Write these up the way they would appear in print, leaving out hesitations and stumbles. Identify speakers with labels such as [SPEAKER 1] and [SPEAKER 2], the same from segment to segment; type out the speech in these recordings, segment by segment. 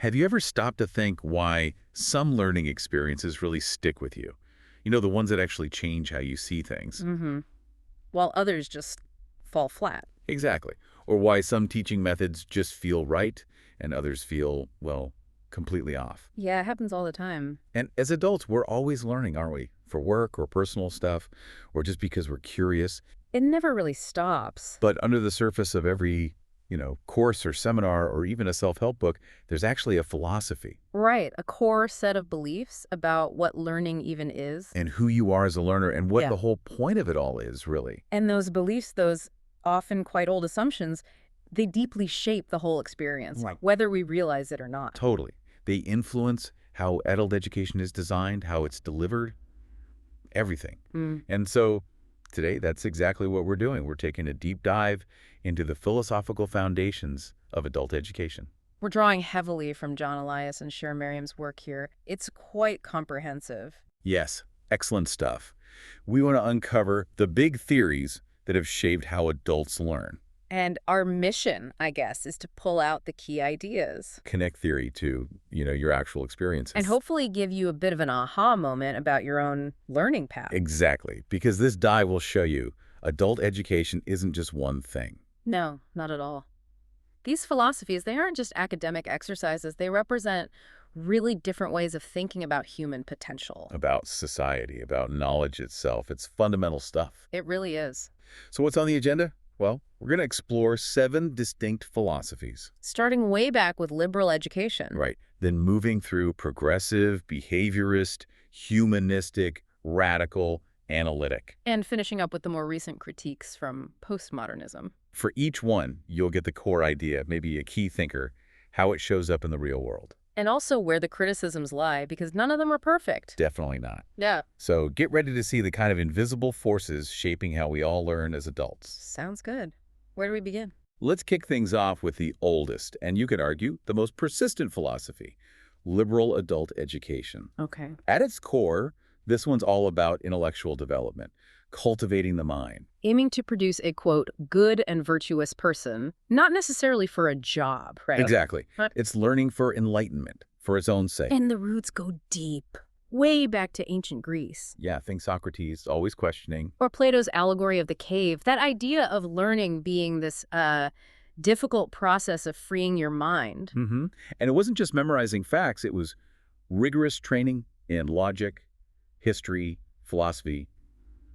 [SPEAKER 1] Have you ever stopped to think why some learning experiences really stick with you? You know, the ones that actually change how you see things.
[SPEAKER 2] Mm-hmm. While others just fall flat.
[SPEAKER 1] Exactly. Or why some teaching methods just feel right and others feel, well, completely off.
[SPEAKER 2] Yeah, it happens all the time.
[SPEAKER 1] And as adults, we're always learning, aren't we? For work or personal stuff, or just because we're curious.
[SPEAKER 2] It never really stops.
[SPEAKER 1] But under the surface of every, course or seminar or even a self-help book, there's actually a philosophy
[SPEAKER 2] Right, a core set of beliefs about what learning even is.
[SPEAKER 1] and who you are as a learner and what
[SPEAKER 2] Yeah.
[SPEAKER 1] the whole point of it all is, really.
[SPEAKER 2] And those beliefs, those often quite old assumptions, they deeply shape the whole experience,
[SPEAKER 1] Right.
[SPEAKER 2] whether we realize it or not.
[SPEAKER 1] Totally. They influence how adult education is designed, how it's delivered, everything.
[SPEAKER 2] Mm.
[SPEAKER 1] And so today, that's exactly what we're doing. We're taking a deep dive into the philosophical foundations of adult education.
[SPEAKER 2] We're drawing heavily from John Elias and Cher Merriam's work here. It's quite comprehensive.
[SPEAKER 1] Yes, excellent stuff. We want to uncover the big theories that have shaped how adults learn.
[SPEAKER 2] And our mission, I guess, is to pull out the key ideas
[SPEAKER 1] Connect theory to, your actual experiences.
[SPEAKER 2] and hopefully give you a bit of an aha moment about your own learning path.
[SPEAKER 1] Exactly, because this dive will show you adult education isn't just one thing.
[SPEAKER 2] No, not at all. These philosophies, they aren't just academic exercises. They represent really different ways of thinking about human potential.
[SPEAKER 1] About society, about knowledge itself. It's fundamental stuff.
[SPEAKER 2] It really is.
[SPEAKER 1] So what's on the agenda? Well, we're going to explore 7 distinct philosophies.
[SPEAKER 2] Starting way back with liberal education.
[SPEAKER 1] Right. Then moving through progressive, behaviorist, humanistic, radical, analytic.
[SPEAKER 2] And finishing up with the more recent critiques from postmodernism.
[SPEAKER 1] For each one, you'll get the core idea, maybe a key thinker, how it shows up in the real world.
[SPEAKER 2] And also where the criticisms lie, because none of them are perfect.
[SPEAKER 1] Definitely not.
[SPEAKER 2] Yeah.
[SPEAKER 1] So get ready to see the kind of invisible forces shaping how we all learn as adults.
[SPEAKER 2] Sounds good. Where do we begin?
[SPEAKER 1] Let's kick things off with the oldest, and you could argue the most persistent philosophy, liberal adult education.
[SPEAKER 2] Okay.
[SPEAKER 1] At its core, this one's all about intellectual development, cultivating the mind.
[SPEAKER 2] Aiming to produce a, quote, good and virtuous person, not necessarily for a job, right?
[SPEAKER 1] Exactly.
[SPEAKER 2] But-
[SPEAKER 1] It's learning for enlightenment, for its own sake.
[SPEAKER 2] And the roots go deep, way back to ancient Greece.
[SPEAKER 1] Yeah, think Socrates, always questioning.
[SPEAKER 2] Or Plato's allegory of the cave, that idea of learning being this difficult process of freeing your mind.
[SPEAKER 1] And it wasn't just memorizing facts, it was rigorous training in logic, history, philosophy,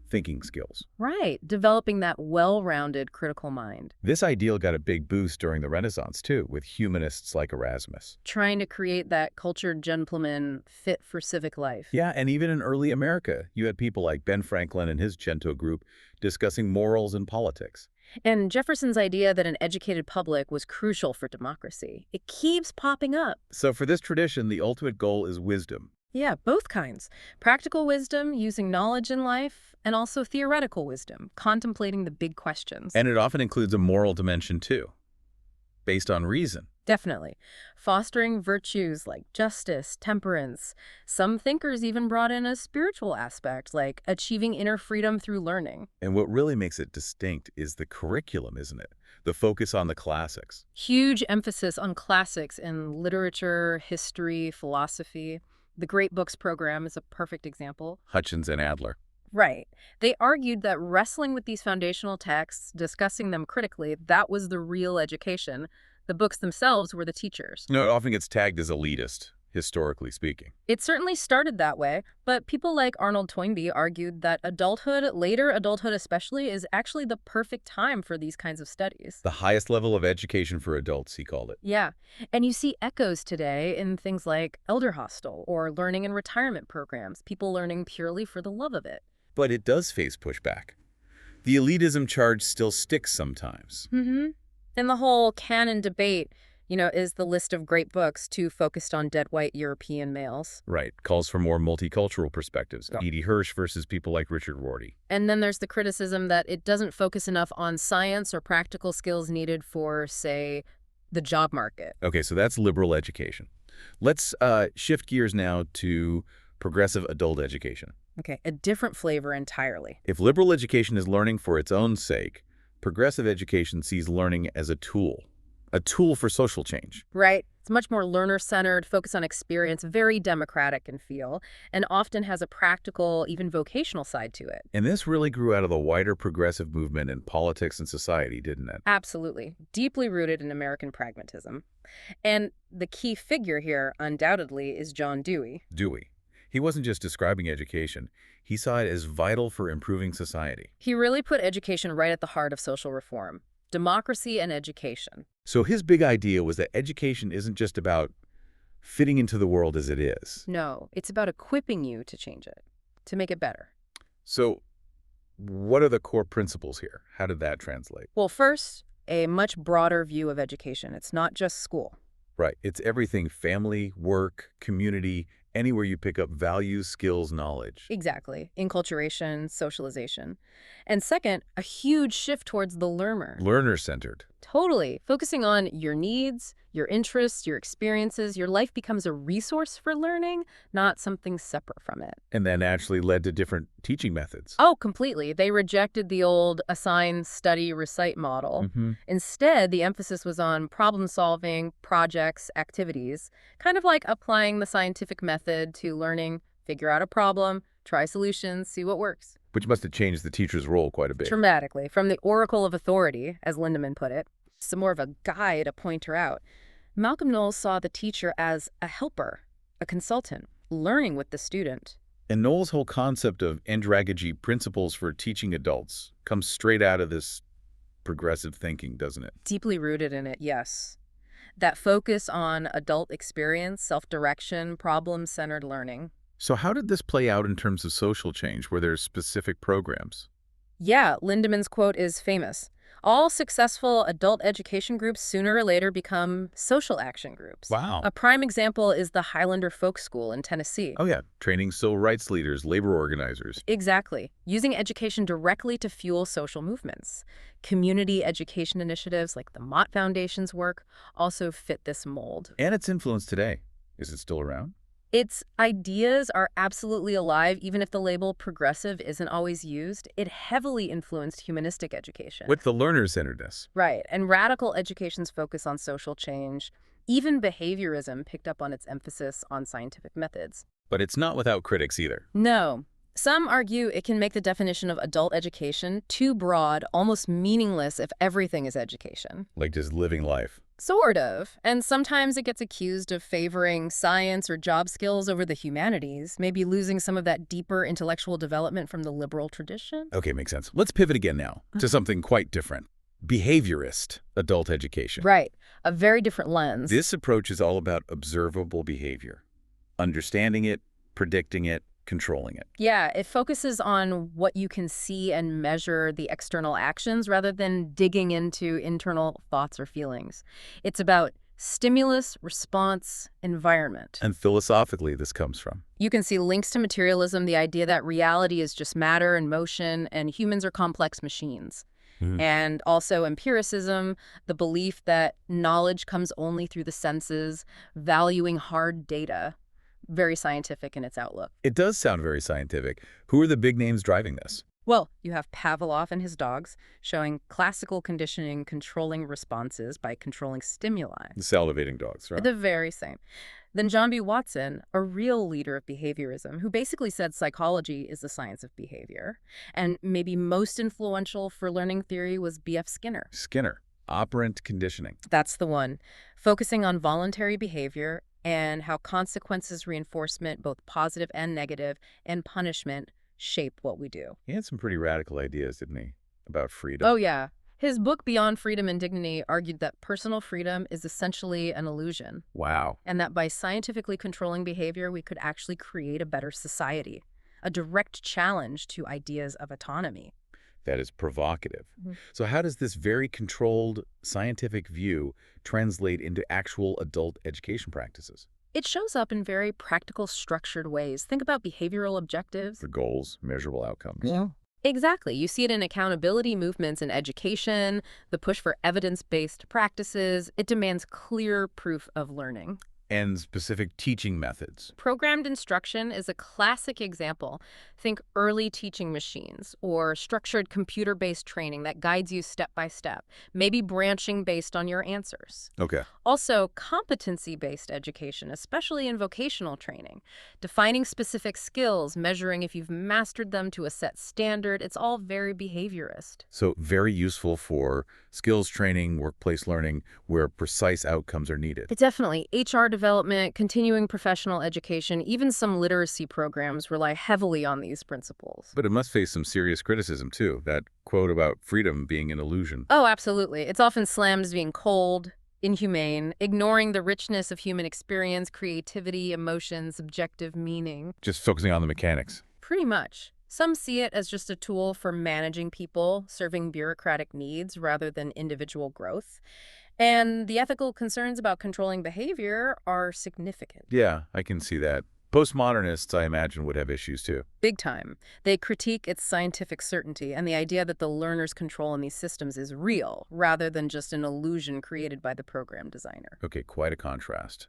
[SPEAKER 1] thinking skills.
[SPEAKER 2] Right, developing that well-rounded critical mind.
[SPEAKER 1] This ideal got a big boost during the Renaissance, too, with humanists like Erasmus.
[SPEAKER 2] Trying to create that cultured gentleman fit for civic life.
[SPEAKER 1] Yeah, and even in early America, you had people like Ben Franklin and his Gentoo group discussing morals and politics.
[SPEAKER 2] And Jefferson's idea that an educated public was crucial for democracy. It keeps popping up.
[SPEAKER 1] So for this tradition, the ultimate goal is wisdom.
[SPEAKER 2] Yeah, both kinds. Practical wisdom, using knowledge in life, and also theoretical wisdom, contemplating the big questions.
[SPEAKER 1] And it often includes a moral dimension, too, based on reason.
[SPEAKER 2] Definitely. Fostering virtues like justice, temperance. Some thinkers even brought in a spiritual aspect, like achieving inner freedom through learning.
[SPEAKER 1] And what really makes it distinct is the curriculum, isn't it? The focus on the classics.
[SPEAKER 2] Huge emphasis on classics in literature, history, philosophy. The Great Books program is a perfect example.
[SPEAKER 1] Hutchins and Adler.
[SPEAKER 2] Right. They argued that wrestling with these foundational texts, discussing them critically, that was the real education. The books themselves were the teachers.
[SPEAKER 1] No, it often gets tagged as elitist, historically speaking.
[SPEAKER 2] It certainly started that way, but people like Arnold Toynbee argued that adulthood, later adulthood especially, is actually the perfect time for these kinds of studies.
[SPEAKER 1] The highest level of education for adults, he called it.
[SPEAKER 2] Yeah, and you see echoes today in things like elder hostel or learning and retirement programs, people learning purely for the love of it.
[SPEAKER 1] But it does face pushback. The elitism charge still sticks sometimes.
[SPEAKER 2] And the whole canon debate, is the list of great books too focused on dead white European males?
[SPEAKER 1] Right. Calls for more multicultural perspectives.
[SPEAKER 2] Yeah.
[SPEAKER 1] E.D. Hirsch versus people like Richard Rorty.
[SPEAKER 2] And then there's the criticism that it doesn't focus enough on science or practical skills needed for, say, the job market.
[SPEAKER 1] Okay, so that's liberal education. Let's shift gears now to progressive adult education.
[SPEAKER 2] Okay, a different flavor entirely.
[SPEAKER 1] If liberal education is learning for its own sake, progressive education sees learning as a tool, a tool for social change.
[SPEAKER 2] Right. It's much more learner-centered, focused on experience, very democratic in feel, and often has a practical, even vocational side to it.
[SPEAKER 1] And this really grew out of the wider progressive movement in politics and society, didn't it?
[SPEAKER 2] Absolutely. Deeply rooted in American pragmatism. And the key figure here, undoubtedly, is John Dewey.
[SPEAKER 1] Dewey. He wasn't just describing education. He saw it as vital for improving society.
[SPEAKER 2] He really put education right at the heart of social reform. Democracy and education.
[SPEAKER 1] So his big idea was that education isn't just about fitting into the world as it is.
[SPEAKER 2] No, it's about equipping you to change it, to make it better.
[SPEAKER 1] So what are the core principles here? How did that translate?
[SPEAKER 2] Well, first, a much broader view of education. It's not just school.
[SPEAKER 1] Right. It's everything: family, work, community, anywhere you pick up values, skills, knowledge.
[SPEAKER 2] Exactly. Enculturation, socialization. And second, a huge shift towards the learner.
[SPEAKER 1] Learner-centered.
[SPEAKER 2] Totally. Focusing on your needs, your interests, your experiences, your life becomes a resource for learning, not something separate from it.
[SPEAKER 1] And that naturally led to different teaching methods.
[SPEAKER 2] Oh, completely. They rejected the old assign, study, recite model. Instead, the emphasis was on problem solving, projects, activities, kind of like applying the scientific method to learning, figure out a problem, try solutions, see what works.
[SPEAKER 1] Which must have changed the teacher's role quite a bit.
[SPEAKER 2] Dramatically, from the oracle of authority, as Lindemann put it, to more of a guide, a pointer out. Malcolm Knowles saw the teacher as a helper, a consultant, learning with the student.
[SPEAKER 1] And Knowles' whole concept of andragogy, principles for teaching adults, comes straight out of this progressive thinking, doesn't it?
[SPEAKER 2] Deeply rooted in it, yes. That focus on adult experience, self-direction, problem-centered learning.
[SPEAKER 1] So how did this play out in terms of social change, where there's specific programs?
[SPEAKER 2] Yeah, Lindemann's quote is famous. All successful adult education groups sooner or later become social action groups.
[SPEAKER 1] Wow.
[SPEAKER 2] A prime example is the Highlander Folk School in Tennessee.
[SPEAKER 1] Oh yeah, training civil rights leaders, labor organizers.
[SPEAKER 2] Exactly. Using education directly to fuel social movements. Community education initiatives like the Mott Foundation's work also fit this mold.
[SPEAKER 1] And its influence today. Is it still around?
[SPEAKER 2] Its ideas are absolutely alive, even if the label progressive isn't always used. It heavily influenced humanistic education.
[SPEAKER 1] With the learner-centeredness.
[SPEAKER 2] Right, and radical education's focus on social change. Even behaviorism picked up on its emphasis on scientific methods.
[SPEAKER 1] But it's not without critics either.
[SPEAKER 2] No. Some argue it can make the definition of adult education too broad, almost meaningless if everything is education.
[SPEAKER 1] Like just living life.
[SPEAKER 2] Sort of. And sometimes it gets accused of favoring science or job skills over the humanities, maybe losing some of that deeper intellectual development from the liberal tradition.
[SPEAKER 1] Okay, makes sense. Let's pivot again now to something quite different. Behaviorist adult education.
[SPEAKER 2] Right. A very different lens.
[SPEAKER 1] This approach is all about observable behavior. Understanding it, predicting it, controlling it.
[SPEAKER 2] Yeah, it focuses on what you can see and measure the external actions rather than digging into internal thoughts or feelings. It's about stimulus, response, environment.
[SPEAKER 1] And philosophically, this comes from?
[SPEAKER 2] You can see links to materialism, the idea that reality is just matter and motion, and humans are complex machines. And also empiricism, the belief that knowledge comes only through the senses, valuing hard data. Very scientific in its outlook.
[SPEAKER 1] It does sound very scientific. Who are the big names driving this?
[SPEAKER 2] Well, you have Pavlov and his dogs showing classical conditioning controlling responses by controlling stimuli.
[SPEAKER 1] The salivating dogs, right?
[SPEAKER 2] The very same. Then John B. Watson, a real leader of behaviorism, who basically said psychology is the science of behavior. And maybe most influential for learning theory was B.F. Skinner.
[SPEAKER 1] Skinner, operant conditioning.
[SPEAKER 2] That's the one. Focusing on voluntary behavior and how consequences, reinforcement, both positive and negative, and punishment shape what we do.
[SPEAKER 1] He had some pretty radical ideas, didn't he, about freedom?
[SPEAKER 2] Oh, yeah. His book, Beyond Freedom and Dignity, argued that personal freedom is essentially an illusion.
[SPEAKER 1] Wow.
[SPEAKER 2] And that by scientifically controlling behavior, we could actually create a better society. A direct challenge to ideas of autonomy.
[SPEAKER 1] That is provocative. So how does this very controlled scientific view translate into actual adult education practices?
[SPEAKER 2] It shows up in very practical, structured ways. Think about behavioral objectives.
[SPEAKER 1] The goals, measurable outcomes.
[SPEAKER 2] Yeah. Exactly. You see it in accountability movements in education, the push for evidence-based practices. It demands clear proof of learning.
[SPEAKER 1] And specific teaching methods.
[SPEAKER 2] Programmed instruction is a classic example. Think early teaching machines or structured computer-based training that guides you step by step, maybe branching based on your answers.
[SPEAKER 1] Okay.
[SPEAKER 2] Also, competency-based education, especially in vocational training. Defining specific skills, measuring if you've mastered them to a set standard, it's all very behaviorist.
[SPEAKER 1] So very useful for skills training, workplace learning, where precise outcomes are needed.
[SPEAKER 2] It definitely. HR development, continuing professional education, even some literacy programs rely heavily on these principles.
[SPEAKER 1] But it must face some serious criticism, too. That quote about freedom being an illusion.
[SPEAKER 2] Oh, absolutely. It's often slammed as being cold, inhumane, ignoring the richness of human experience, creativity, emotion, subjective meaning.
[SPEAKER 1] Just focusing on the mechanics.
[SPEAKER 2] Pretty much. Some see it as just a tool for managing people, serving bureaucratic needs rather than individual growth. And the ethical concerns about controlling behavior are significant.
[SPEAKER 1] Yeah, I can see that. Postmodernists, I imagine, would have issues, too.
[SPEAKER 2] Big time. They critique its scientific certainty and the idea that the learner's control in these systems is real, rather than just an illusion created by the program designer.
[SPEAKER 1] Okay, quite a contrast.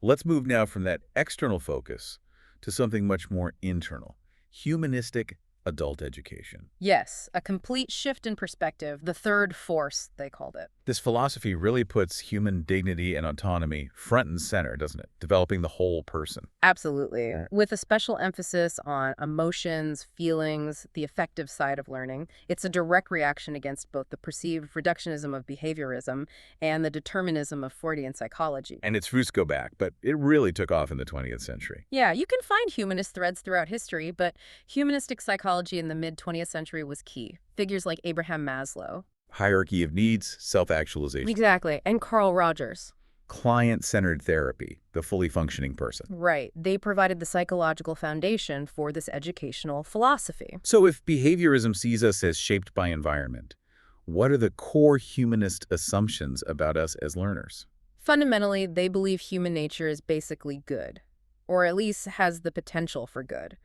[SPEAKER 1] Let's move now from that external focus to something much more internal. Humanistic adult education.
[SPEAKER 2] Yes, a complete shift in perspective, the third force, they called it.
[SPEAKER 1] This philosophy really puts human dignity and autonomy front and center, doesn't it? Developing the whole person.
[SPEAKER 2] Absolutely. With a special emphasis on emotions, feelings, the affective side of learning. It's a direct reaction against both the perceived reductionism of behaviorism and the determinism of Freudian psychology.
[SPEAKER 1] And its roots go back, but it really took off in the 20th century.
[SPEAKER 2] Yeah, you can find humanist threads throughout history, but humanistic psychology in the mid-20th century was key. Figures like Abraham Maslow.
[SPEAKER 1] Hierarchy of needs, self-actualization.
[SPEAKER 2] Exactly. And Carl Rogers.
[SPEAKER 1] Client-centered therapy, the fully functioning person.
[SPEAKER 2] Right. They provided the psychological foundation for this educational philosophy.
[SPEAKER 1] So if behaviorism sees us as shaped by environment, what are the core humanist assumptions about us as learners?
[SPEAKER 2] Fundamentally, they believe human nature is basically good, or at least has the potential for good.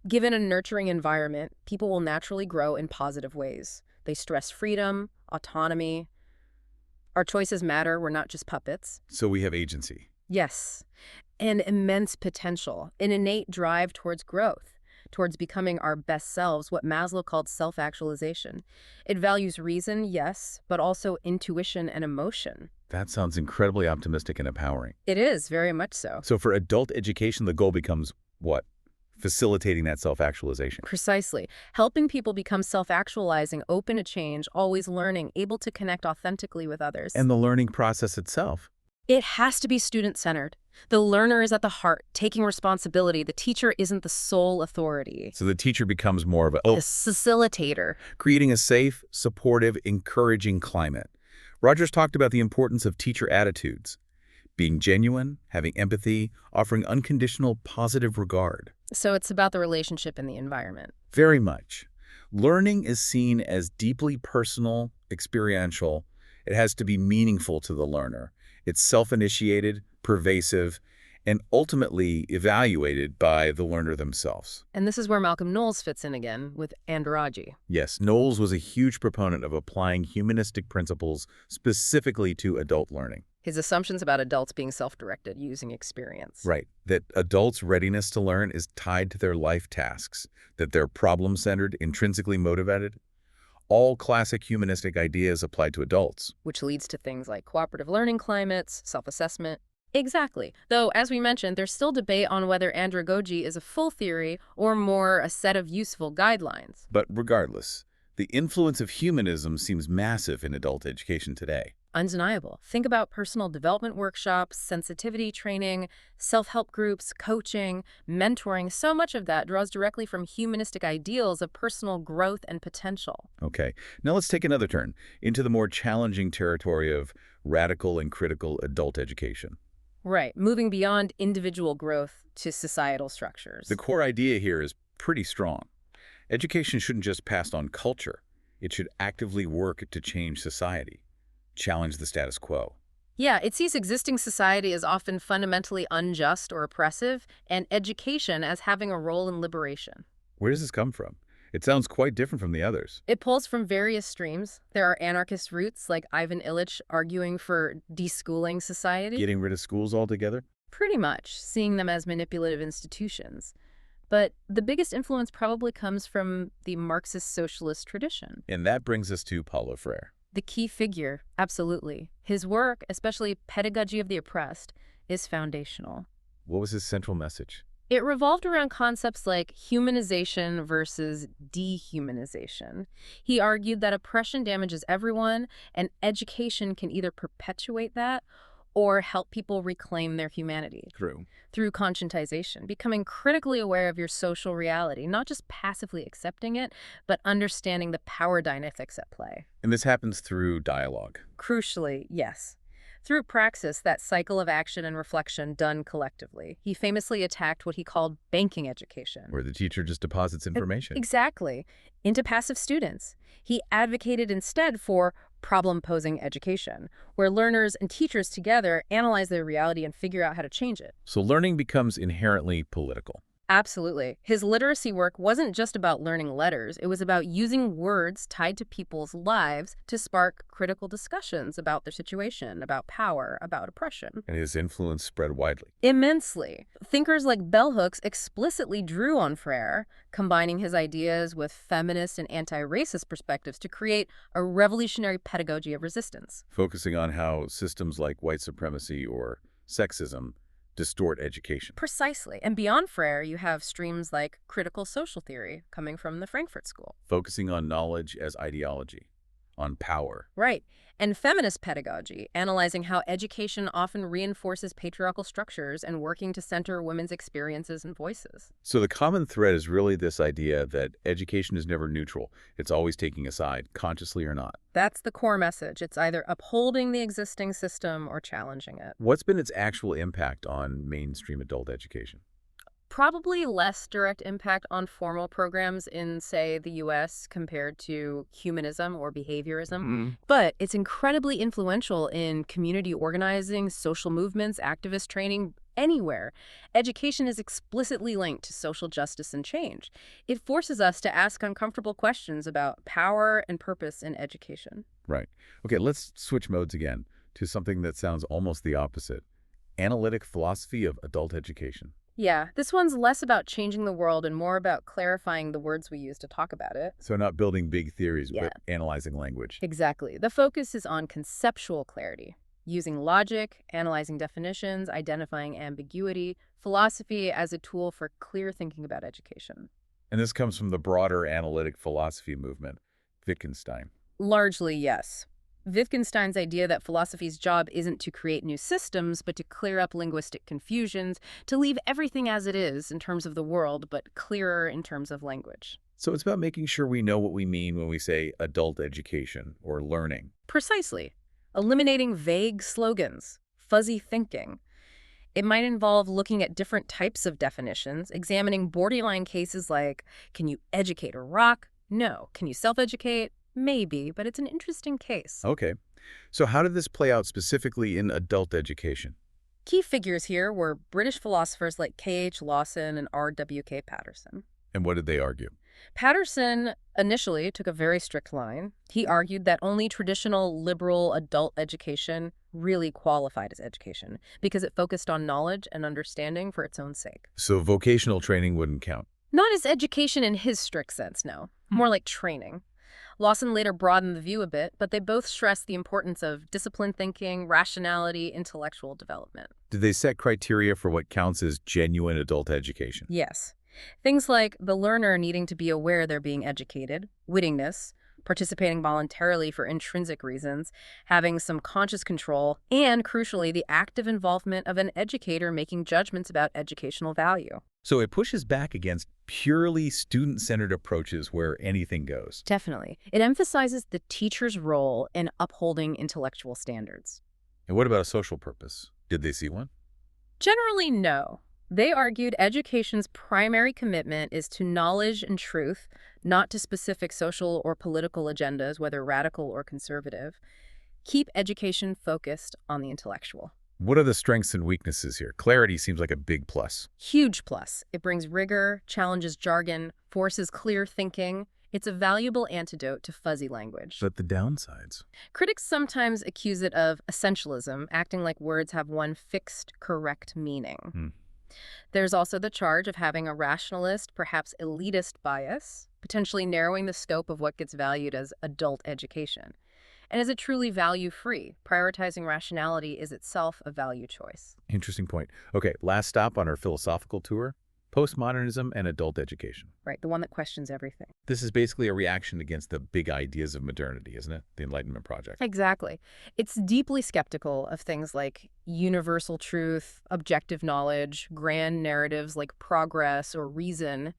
[SPEAKER 2] Given a nurturing environment, people will naturally grow in positive ways. They stress freedom, autonomy. Our choices matter. We're not just puppets.
[SPEAKER 1] So we have agency.
[SPEAKER 2] Yes, and immense potential, an innate drive towards growth, towards becoming our best selves, what Maslow called self-actualization. It values reason, yes, but also intuition and emotion.
[SPEAKER 1] That sounds incredibly optimistic and empowering.
[SPEAKER 2] It is, very much so.
[SPEAKER 1] So for adult education, the goal becomes what? Facilitating that self-actualization.
[SPEAKER 2] Precisely. Helping people become self-actualizing, open to change, always learning, able to connect authentically with others.
[SPEAKER 1] And the learning process itself.
[SPEAKER 2] It has to be student-centered. The learner is at the heart, taking responsibility. The teacher isn't the sole authority.
[SPEAKER 1] So the teacher becomes more of a
[SPEAKER 2] Facilitator.
[SPEAKER 1] creating a safe, supportive, encouraging climate. Rogers talked about the importance of teacher attitudes. Being genuine, having empathy, offering unconditional positive regard.
[SPEAKER 2] So it's about the relationship and the environment.
[SPEAKER 1] Very much. Learning is seen as deeply personal, experiential. It has to be meaningful to the learner. It's self-initiated, pervasive, and ultimately evaluated by the learner themselves.
[SPEAKER 2] And this is where Malcolm Knowles fits in again with andragogy.
[SPEAKER 1] Yes, Knowles was a huge proponent of applying humanistic principles specifically to adult learning.
[SPEAKER 2] His assumptions about adults being self-directed using experience.
[SPEAKER 1] Right, that adults' readiness to learn is tied to their life tasks, that they're problem-centered, intrinsically motivated. All classic humanistic ideas apply to adults.
[SPEAKER 2] Which leads to things like cooperative learning climates, self-assessment. Exactly. Though, as we mentioned, there's still debate on whether andragogy is a full theory or more a set of useful guidelines.
[SPEAKER 1] But regardless, the influence of humanism seems massive in adult education today.
[SPEAKER 2] Undeniable. Think about personal development workshops, sensitivity training, self-help groups, coaching, mentoring. So much of that draws directly from humanistic ideals of personal growth and potential.
[SPEAKER 1] Okay, now let's take another turn into the more challenging territory of radical and critical adult education.
[SPEAKER 2] Right, moving beyond individual growth to societal structures.
[SPEAKER 1] The core idea here is pretty strong. Education shouldn't just pass on culture. It should actively work to change society, challenge the status quo.
[SPEAKER 2] Yeah, it sees existing society as often fundamentally unjust or oppressive, and education as having a role in liberation.
[SPEAKER 1] Where does this come from? It sounds quite different from the others.
[SPEAKER 2] It pulls from various streams. There are anarchist roots like Ivan Illich arguing for deschooling society.
[SPEAKER 1] Getting rid of schools altogether?
[SPEAKER 2] Pretty much, seeing them as manipulative institutions. But the biggest influence probably comes from the Marxist socialist tradition.
[SPEAKER 1] And that brings us to Paulo Freire.
[SPEAKER 2] The key figure, absolutely. His work, especially Pedagogy of the Oppressed, is foundational.
[SPEAKER 1] What was his central message?
[SPEAKER 2] It revolved around concepts like humanization versus dehumanization. He argued that oppression damages everyone, and education can either perpetuate that or help people reclaim their humanity
[SPEAKER 1] True.
[SPEAKER 2] through conscientization, becoming critically aware of your social reality, not just passively accepting it, but understanding the power dynamics at play.
[SPEAKER 1] And this happens through dialogue.
[SPEAKER 2] Crucially, yes. Through praxis, that cycle of action and reflection done collectively. He famously attacked what he called banking education.
[SPEAKER 1] Where the teacher just deposits information.
[SPEAKER 2] Exactly. Into passive students. He advocated instead for problem-posing education, where learners and teachers together analyze their reality and figure out how to change it.
[SPEAKER 1] So learning becomes inherently political.
[SPEAKER 2] Absolutely. His literacy work wasn't just about learning letters. It was about using words tied to people's lives to spark critical discussions about their situation, about power, about oppression.
[SPEAKER 1] And his influence spread widely.
[SPEAKER 2] Immensely. Thinkers like bell hooks explicitly drew on Freire, combining his ideas with feminist and anti-racist perspectives to create a revolutionary pedagogy of resistance.
[SPEAKER 1] Focusing on how systems like white supremacy or sexism distort education.
[SPEAKER 2] Precisely. And beyond Freire, you have streams like critical social theory coming from the Frankfurt School.
[SPEAKER 1] Focusing on knowledge as ideology, on power.
[SPEAKER 2] Right. And feminist pedagogy, analyzing how education often reinforces patriarchal structures and working to center women's experiences and voices.
[SPEAKER 1] So the common thread is really this idea that education is never neutral. It's always taking a side, consciously or not.
[SPEAKER 2] That's the core message. It's either upholding the existing system or challenging it.
[SPEAKER 1] What's been its actual impact on mainstream adult education?
[SPEAKER 2] Probably less direct impact on formal programs in, say, the U.S. compared to humanism or behaviorism. But it's incredibly influential in community organizing, social movements, activist training, anywhere. Education is explicitly linked to social justice and change. It forces us to ask uncomfortable questions about power and purpose in education.
[SPEAKER 1] Right. Okay, let's switch modes again to something that sounds almost the opposite. Analytic philosophy of adult education.
[SPEAKER 2] Yeah, this one's less about changing the world and more about clarifying the words we use to talk about it.
[SPEAKER 1] So not building big theories,
[SPEAKER 2] Yeah.
[SPEAKER 1] but analyzing language.
[SPEAKER 2] Exactly. The focus is on conceptual clarity, using logic, analyzing definitions, identifying ambiguity, philosophy as a tool for clear thinking about education.
[SPEAKER 1] And this comes from the broader analytic philosophy movement, Wittgenstein.
[SPEAKER 2] Largely, yes. Wittgenstein's idea that philosophy's job isn't to create new systems, but to clear up linguistic confusions, to leave everything as it is in terms of the world, but clearer in terms of language.
[SPEAKER 1] So it's about making sure we know what we mean when we say adult education or learning.
[SPEAKER 2] Precisely. Eliminating vague slogans, fuzzy thinking. It might involve looking at different types of definitions, examining borderline cases like, can you educate a rock? No. Can you self-educate? Maybe, but it's an interesting case.
[SPEAKER 1] Okay. So how did this play out specifically in adult education?
[SPEAKER 2] Key figures here were British philosophers like K.H. Lawson and R.W.K. Patterson.
[SPEAKER 1] And what did they argue?
[SPEAKER 2] Patterson initially took a very strict line. He argued that only traditional liberal adult education really qualified as education because it focused on knowledge and understanding for its own sake.
[SPEAKER 1] So vocational training wouldn't count.
[SPEAKER 2] Not as education in his strict sense, no. More like training. Lawson later broadened the view a bit, but they both stressed the importance of disciplined thinking, rationality, intellectual development.
[SPEAKER 1] Did they set criteria for what counts as genuine adult education?
[SPEAKER 2] Yes. Things like the learner needing to be aware they're being educated, wittingness, participating voluntarily for intrinsic reasons, having some conscious control, and, crucially, the active involvement of an educator making judgments about educational value.
[SPEAKER 1] So it pushes back against purely student-centered approaches where anything goes.
[SPEAKER 2] Definitely. It emphasizes the teacher's role in upholding intellectual standards.
[SPEAKER 1] And what about a social purpose? Did they see one?
[SPEAKER 2] Generally, no. They argued education's primary commitment is to knowledge and truth, not to specific social or political agendas, whether radical or conservative. Keep education focused on the intellectual.
[SPEAKER 1] What are the strengths and weaknesses here? Clarity seems like a big plus.
[SPEAKER 2] Huge plus. It brings rigor, challenges jargon, forces clear thinking. It's a valuable antidote to fuzzy language.
[SPEAKER 1] But the downsides?
[SPEAKER 2] Critics sometimes accuse it of essentialism, acting like words have one fixed, correct meaning.
[SPEAKER 1] Hmm.
[SPEAKER 2] There's also the charge of having a rationalist, perhaps elitist bias, potentially narrowing the scope of what gets valued as adult education. And is it truly value-free? Prioritizing rationality is itself a value choice.
[SPEAKER 1] Interesting point. Okay, last stop on our philosophical tour, postmodernism and adult education.
[SPEAKER 2] Right, the one that questions everything.
[SPEAKER 1] This is basically a reaction against the big ideas of modernity, isn't it? The Enlightenment project.
[SPEAKER 2] Exactly. It's deeply skeptical of things like universal truth, objective knowledge, grand narratives like progress or reason,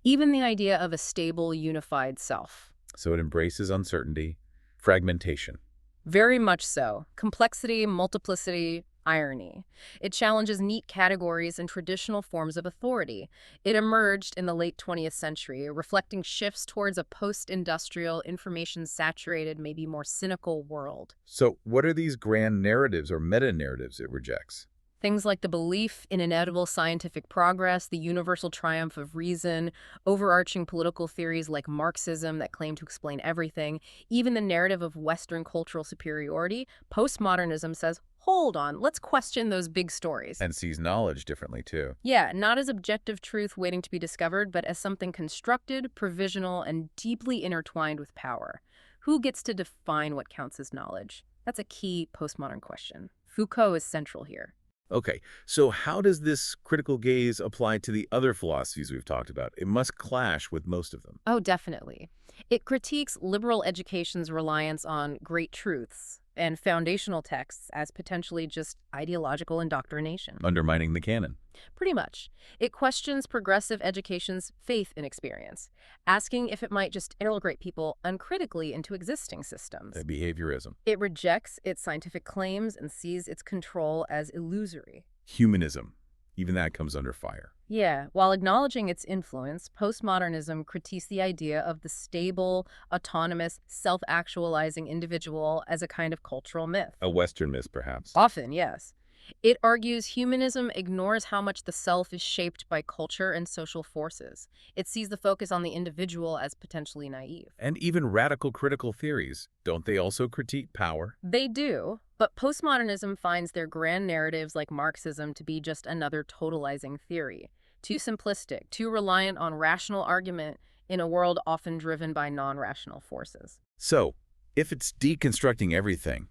[SPEAKER 2] even the idea of a stable, unified self.
[SPEAKER 1] So it embraces uncertainty, fragmentation.
[SPEAKER 2] Very much so. Complexity, multiplicity, irony. It challenges neat categories and traditional forms of authority. It emerged in the late 20th century, reflecting shifts towards a post-industrial, information-saturated, maybe more cynical world.
[SPEAKER 1] So what are these grand narratives or meta-narratives it rejects?
[SPEAKER 2] Things like the belief in inevitable scientific progress, the universal triumph of reason, overarching political theories like Marxism that claim to explain everything, even the narrative of Western cultural superiority. Postmodernism says, hold on, let's question those big stories.
[SPEAKER 1] And sees knowledge differently, too.
[SPEAKER 2] Yeah, not as objective truth waiting to be discovered, but as something constructed, provisional, and deeply intertwined with power. Who gets to define what counts as knowledge? That's a key postmodern question. Foucault is central here.
[SPEAKER 1] Okay, so how does this critical gaze apply to the other philosophies we've talked about? It must clash with most of them.
[SPEAKER 2] Oh, definitely. It critiques liberal education's reliance on great truths and foundational texts as potentially just ideological indoctrination.
[SPEAKER 1] Undermining the canon.
[SPEAKER 2] Pretty much. It questions progressive education's faith in experience, asking if it might just integrate people uncritically into existing systems.
[SPEAKER 1] Behaviorism.
[SPEAKER 2] It rejects its scientific claims and sees its control as illusory.
[SPEAKER 1] Humanism. Even that comes under fire.
[SPEAKER 2] Yeah, while acknowledging its influence, postmodernism critiques the idea of the stable, autonomous, self-actualizing individual as a kind of cultural myth.
[SPEAKER 1] A Western myth, perhaps.
[SPEAKER 2] Often, yes. It argues humanism ignores how much the self is shaped by culture and social forces. It sees the focus on the individual as potentially naive.
[SPEAKER 1] And even radical critical theories. Don't they also critique power?
[SPEAKER 2] They do, but postmodernism finds their grand narratives like Marxism to be just another totalizing theory. Too simplistic, too reliant on rational argument in a world often driven by non-rational forces.
[SPEAKER 1] So, if it's deconstructing everything,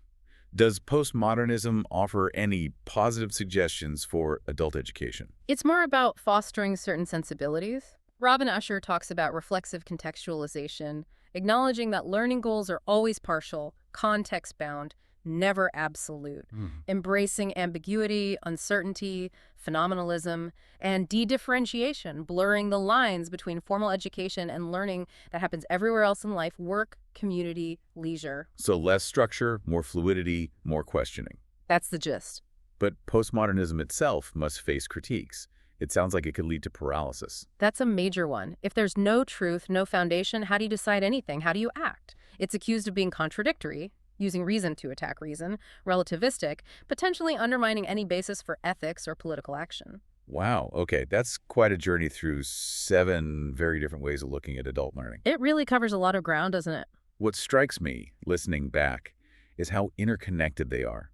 [SPEAKER 1] does postmodernism offer any positive suggestions for adult education?
[SPEAKER 2] It's more about fostering certain sensibilities. Robin Usher talks about reflexive contextualization, acknowledging that learning goals are always partial, context-bound, never absolute. Embracing ambiguity, uncertainty, phenomenalism, and de-differentiation, blurring the lines between formal education and learning that happens everywhere else in life, work, community, leisure.
[SPEAKER 1] So less structure, more fluidity, more questioning.
[SPEAKER 2] That's the gist.
[SPEAKER 1] But postmodernism itself must face critiques. It sounds like it could lead to paralysis.
[SPEAKER 2] That's a major one. If there's no truth, no foundation, how do you decide anything? How do you act? It's accused of being contradictory, using reason to attack reason, relativistic, potentially undermining any basis for ethics or political action.
[SPEAKER 1] Wow, okay, that's quite a journey through 7 very different ways of looking at adult learning.
[SPEAKER 2] It really covers a lot of ground, doesn't it?
[SPEAKER 1] What strikes me, listening back, is how interconnected they are,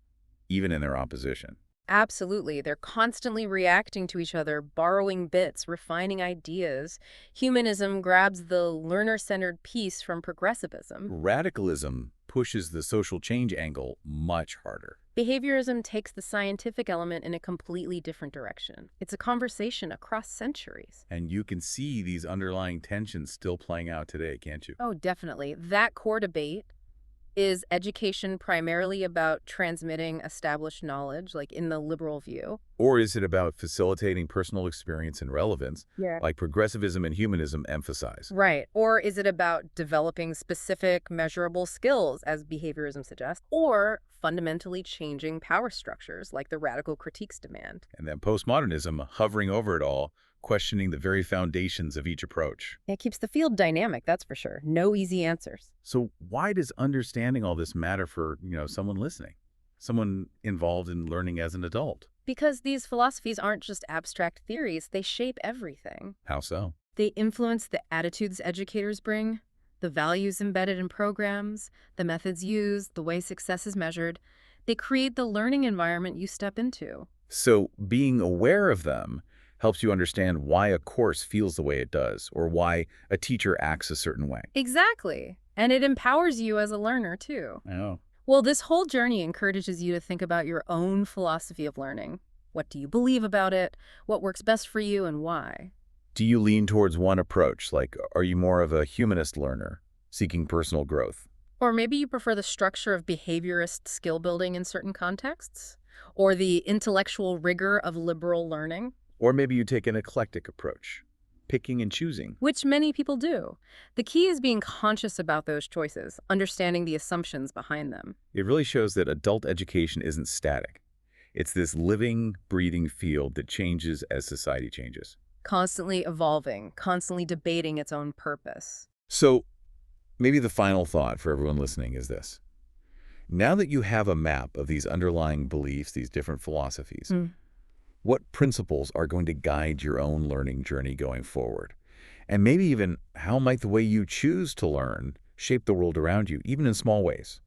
[SPEAKER 1] even in their opposition.
[SPEAKER 2] Absolutely. They're constantly reacting to each other, borrowing bits, refining ideas. Humanism grabs the learner-centered piece from progressivism.
[SPEAKER 1] Radicalism pushes the social change angle much harder.
[SPEAKER 2] Behaviorism takes the scientific element in a completely different direction. It's a conversation across centuries.
[SPEAKER 1] And you can see these underlying tensions still playing out today, can't you?
[SPEAKER 2] Oh, definitely. That core debate is education primarily about transmitting established knowledge, like in the liberal view?
[SPEAKER 1] Or is it about facilitating personal experience and relevance,
[SPEAKER 2] Yeah.
[SPEAKER 1] like progressivism and humanism emphasize?
[SPEAKER 2] Right. Or is it about developing specific measurable skills, as behaviorism suggests, or fundamentally changing power structures, like the radical critiques demand?
[SPEAKER 1] And then postmodernism hovering over it all, questioning the very foundations of each approach.
[SPEAKER 2] It keeps the field dynamic, that's for sure. No easy answers.
[SPEAKER 1] So why does understanding all this matter for, someone listening? someone involved in learning as an adult?
[SPEAKER 2] Because these philosophies aren't just abstract theories, they shape everything.
[SPEAKER 1] How so?
[SPEAKER 2] They influence the attitudes educators bring, the values embedded in programs, the methods used, the way success is measured. They create the learning environment you step into.
[SPEAKER 1] So being aware of them helps you understand why a course feels the way it does, or why a teacher acts a certain way.
[SPEAKER 2] Exactly. And it empowers you as a learner, too.
[SPEAKER 1] Oh.
[SPEAKER 2] Well, this whole journey encourages you to think about your own philosophy of learning. What do you believe about it? What works best for you and why?
[SPEAKER 1] Do you lean towards one approach? Like, are you more of a humanist learner, seeking personal growth?
[SPEAKER 2] Or maybe you prefer the structure of behaviorist skill building in certain contexts? Or the intellectual rigor of liberal learning?
[SPEAKER 1] Or maybe you take an eclectic approach, picking and choosing.
[SPEAKER 2] Which many people do. The key is being conscious about those choices, understanding the assumptions behind them.
[SPEAKER 1] It really shows that adult education isn't static. It's this living, breathing field that changes as society changes.
[SPEAKER 2] Constantly evolving, constantly debating its own purpose.
[SPEAKER 1] So maybe the final thought for everyone listening is this. Now that you have a map of these underlying beliefs, these different philosophies, what principles are going to guide your own learning journey going forward? And maybe even how might the way you choose to learn shape the world around you, even in small ways?